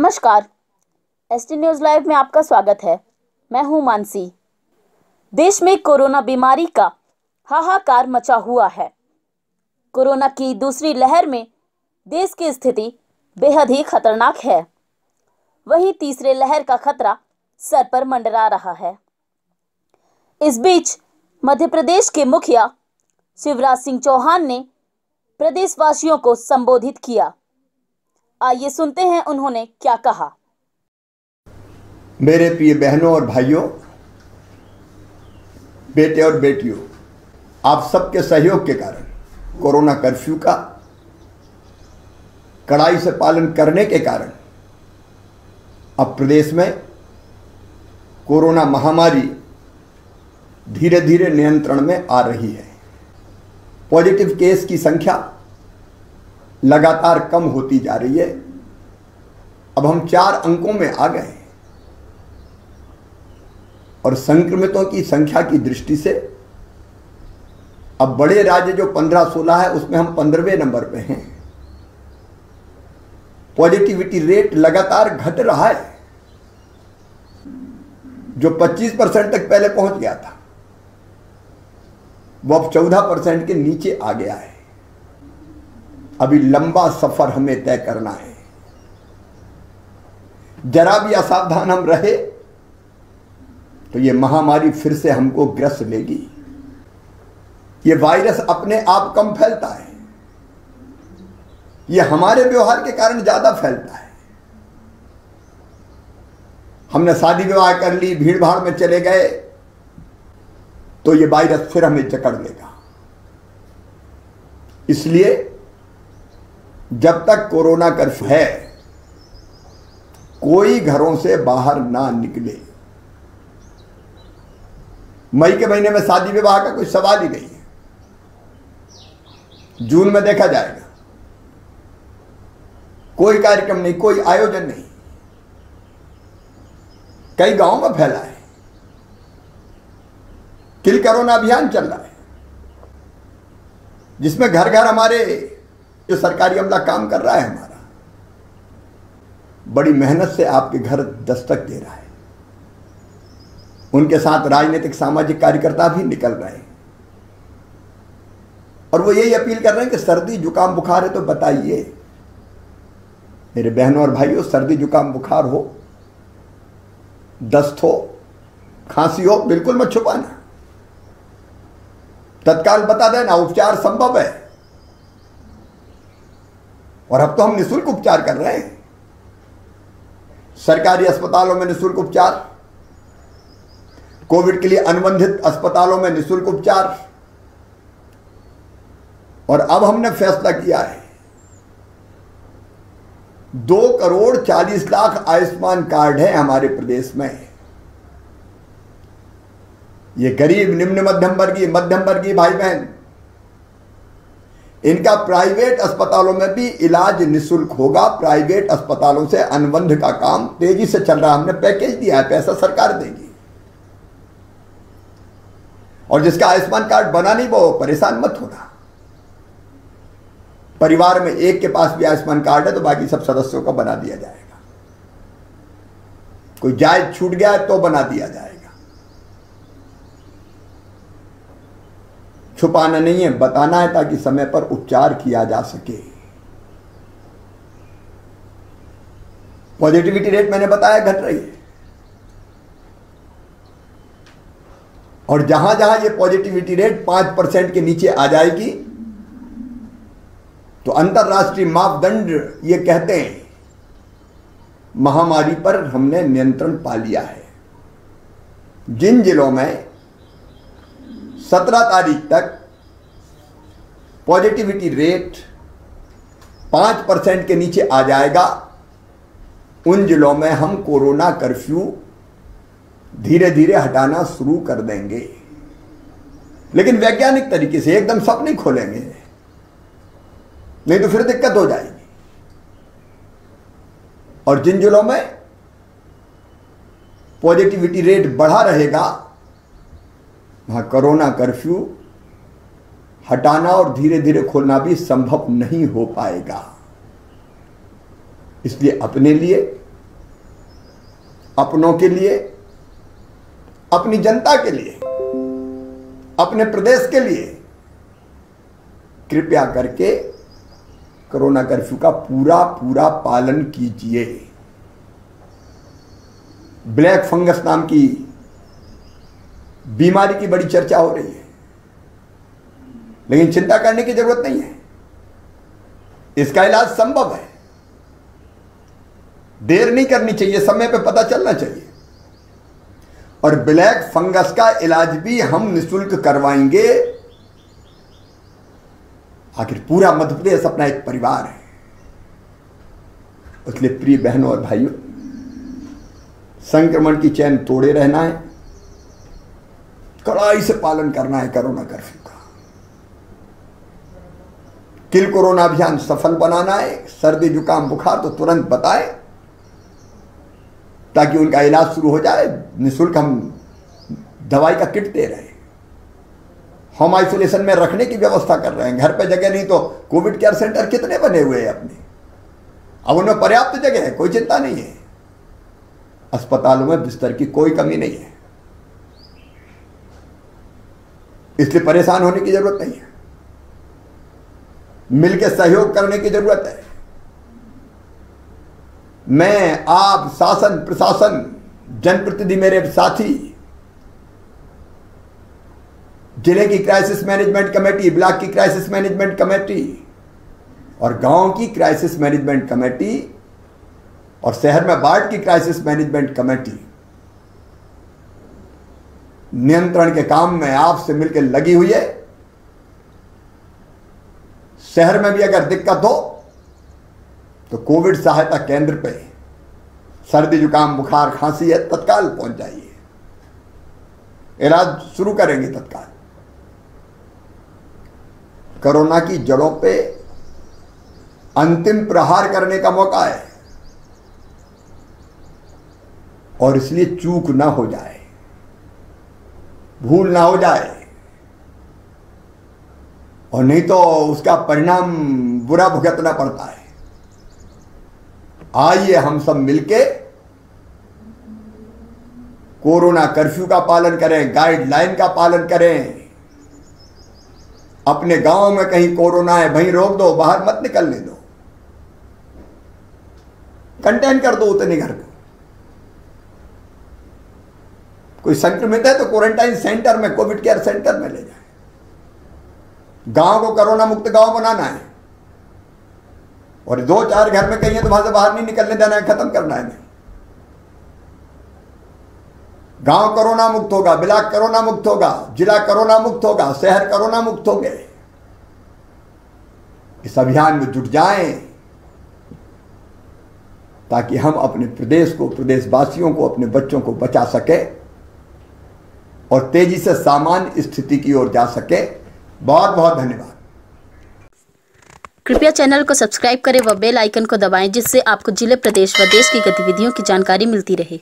नमस्कार। ST news live में आपका स्वागत है। मैं हूं मानसी। देश में कोरोना बीमारी का हाहाकार मचा हुआ है। कोरोना की दूसरी लहर में देश की स्थिति बेहद ही खतरनाक है। वहीं तीसरे लहर का खतरा सर पर मंडरा रहा है। इस बीच मध्य प्रदेश के मुखिया शिवराज सिंह चौहान ने प्रदेशवासियों को संबोधित किया। आइए सुनते हैं उन्होंने क्या कहा। मेरे प्रिय बहनों और भाइयों, बेटे और बेटियों, आप सबके सहयोग के कारण कोरोना कर्फ्यू का कड़ाई से पालन करने के कारण अब प्रदेश में कोरोना महामारी धीरे धीरे नियंत्रण में आ रही है। पॉजिटिव केस की संख्या लगातार कम होती जा रही है। अब हम 4 अंकों में आ गए और संक्रमितों की संख्या की दृष्टि से अब बड़े राज्य जो 15-16 है उसमें हम 15वें नंबर पे हैं। पॉजिटिविटी रेट लगातार घट रहा है। जो 25% तक पहले पहुंच गया था वो अब 14% के नीचे आ गया है। अभी लंबा सफर हमें तय करना है। जरा भी असावधान हम रहे तो ये महामारी फिर से हमको ग्रस्त लेगी। ये वायरस अपने आप कम फैलता है, ये हमारे व्यवहार के कारण ज्यादा फैलता है। हमने शादी विवाह कर ली, भीड़ भाड़ में चले गए तो ये वायरस फिर हमें जकड़ लेगा। इसलिए जब तक कोरोना कर्फ्यू है कोई घरों से बाहर ना निकले। मई के महीने में शादी विवाह का कोई सवाल ही नहीं है। जून में देखा जाएगा। कोई कार्यक्रम नहीं, कोई आयोजन नहीं। कई गांवों में फैला है। किल कोरोना अभियान चल रहा है जिसमें घर घर हमारे जो सरकारी अमला काम कर रहा है हमारा बड़ी मेहनत से आपके घर दस्तक दे रहा है। उनके साथ राजनीतिक सामाजिक कार्यकर्ता भी निकल रहे हैं और वो यही अपील कर रहे हैं कि सर्दी जुकाम बुखार है तो बताइए। मेरे बहनों और भाइयों, सर्दी जुकाम बुखार हो, दस्त हो, खांसी हो, बिल्कुल मत छुपाना। तत्काल बता देना, उपचार संभव है। और अब तो हम निःशुल्क उपचार कर रहे हैं। सरकारी अस्पतालों में निःशुल्क उपचार, कोविड के लिए अनुबंधित अस्पतालों में निःशुल्क उपचार। और अब हमने फैसला किया है 2,40,00,000 आयुष्मान कार्ड है हमारे प्रदेश में। ये गरीब, निम्न मध्यम वर्गीय भाई बहन, इनका प्राइवेट अस्पतालों में भी इलाज निःशुल्क होगा। प्राइवेट अस्पतालों से अनुबंध का काम तेजी से चल रहा है। हमने पैकेज दिया है, पैसा सरकार देगी। और जिसका आयुष्मान कार्ड बना नहीं वो परेशान मत होना। परिवार में एक के पास भी आयुष्मान कार्ड है तो बाकी सब सदस्यों का बना दिया जाएगा। कोई जायज छूट गया है तो बना दिया जाएगा। छुपाना नहीं है, बताना है ताकि समय पर उपचार किया जा सके। पॉजिटिविटी रेट मैंने बताया घट रही है और जहां जहां ये पॉजिटिविटी रेट 5% के नीचे आ जाएगी तो अंतरराष्ट्रीय मापदंड ये कहते हैं महामारी पर हमने नियंत्रण पा लिया है। जिन जिलों में 17 तारीख तक पॉजिटिविटी रेट 5% के नीचे आ जाएगा उन जिलों में हम कोरोना कर्फ्यू धीरे धीरे हटाना शुरू कर देंगे। लेकिन वैज्ञानिक तरीके से, एकदम सब नहीं खोलेंगे, नहीं तो फिर दिक्कत हो जाएगी। और जिन जिलों में पॉजिटिविटी रेट बढ़ा रहेगा वहां कोरोना कर्फ्यू हटाना और धीरे धीरे खोलना भी संभव नहीं हो पाएगा। इसलिए अपने लिए अपनों के लिए, अपनी जनता के लिए, अपने प्रदेश के लिए कृपया करके कोरोना कर्फ्यू का पूरा पूरा पालन कीजिए। ब्लैक फंगस नाम की बीमारी की बड़ी चर्चा हो रही है, लेकिन चिंता करने की जरूरत नहीं है। इसका इलाज संभव है। देर नहीं करनी चाहिए, समय पे पता चलना चाहिए। और ब्लैक फंगस का इलाज भी हम निःशुल्क करवाएंगे। आखिर पूरा मध्य प्रदेश अपना एक परिवार है। इसलिए प्रिय बहनों और भाइयों, संक्रमण की चैन तोड़े रहना है, कड़ाई से पालन करना है कोरोना कर्फ्यू का। किल कोरोना अभियान सफल बनाना है। सर्दी जुकाम बुखार तो तुरंत बताएं ताकि उनका इलाज शुरू हो जाए। निःशुल्क हम दवाई का किट दे रहे हैं। होम आइसोलेशन में रखने की व्यवस्था कर रहे हैं। घर पे जगह नहीं तो कोविड केयर सेंटर कितने बने हुए हैं अपने, अब उनमें पर्याप्त जगह है, कोई चिंता नहीं है। अस्पतालों में बिस्तर की कोई कमी नहीं है, इसलिए परेशान होने की जरूरत नहीं है। मिलकर सहयोग करने की जरूरत है। मैं, आप, शासन प्रशासन, जनप्रतिनिधि, मेरे साथी, जिले की क्राइसिस मैनेजमेंट कमेटी, ब्लॉक की क्राइसिस मैनेजमेंट कमेटी और गांव की क्राइसिस मैनेजमेंट कमेटी और शहर में वार्ड की क्राइसिस मैनेजमेंट कमेटी नियंत्रण के काम में आपसे मिलकर लगी हुई है। शहर में भी अगर दिक्कत हो तो कोविड सहायता केंद्र पे सर्दी जुकाम बुखार खांसी है, तत्काल पहुंच जाइए, इलाज शुरू करेंगे तत्काल। कोरोना की जड़ों पे अंतिम प्रहार करने का मौका है और इसलिए चूक ना हो जाए, भूल ना हो जाए, और नहीं तो उसका परिणाम बुरा भुगतना पड़ता है। आइए हम सब मिलके कोरोना कर्फ्यू का पालन करें, गाइडलाइन का पालन करें। अपने गांव में कहीं कोरोना है वहीं रोक दो, बाहर मत निकलने दो, कंटेन कर दो उतने घर को। कोई संक्रमित है तो क्वारंटाइन सेंटर में, कोविड केयर सेंटर में ले जाए। गांव को कोरोना मुक्त गांव बनाना है और 2-4 घर में कहीं है तो वहां से बाहर नहीं निकलने देना है, खत्म करना है। नहीं, गांव कोरोना मुक्त होगा, ब्लॉक कोरोना मुक्त होगा, जिला कोरोना मुक्त होगा, शहर कोरोना मुक्त होंगे। इस अभियान में जुट जाएं ताकि हम अपने प्रदेश को, प्रदेशवासियों को, अपने बच्चों को बचा सके और तेजी से सामान्य स्थिति की ओर जा सके। बहुत बहुत धन्यवाद। कृपया चैनल को सब्सक्राइब करें व बेल आइकन को दबाएं, जिससे आपको जिले, प्रदेश व देश की गतिविधियों की जानकारी मिलती रहे।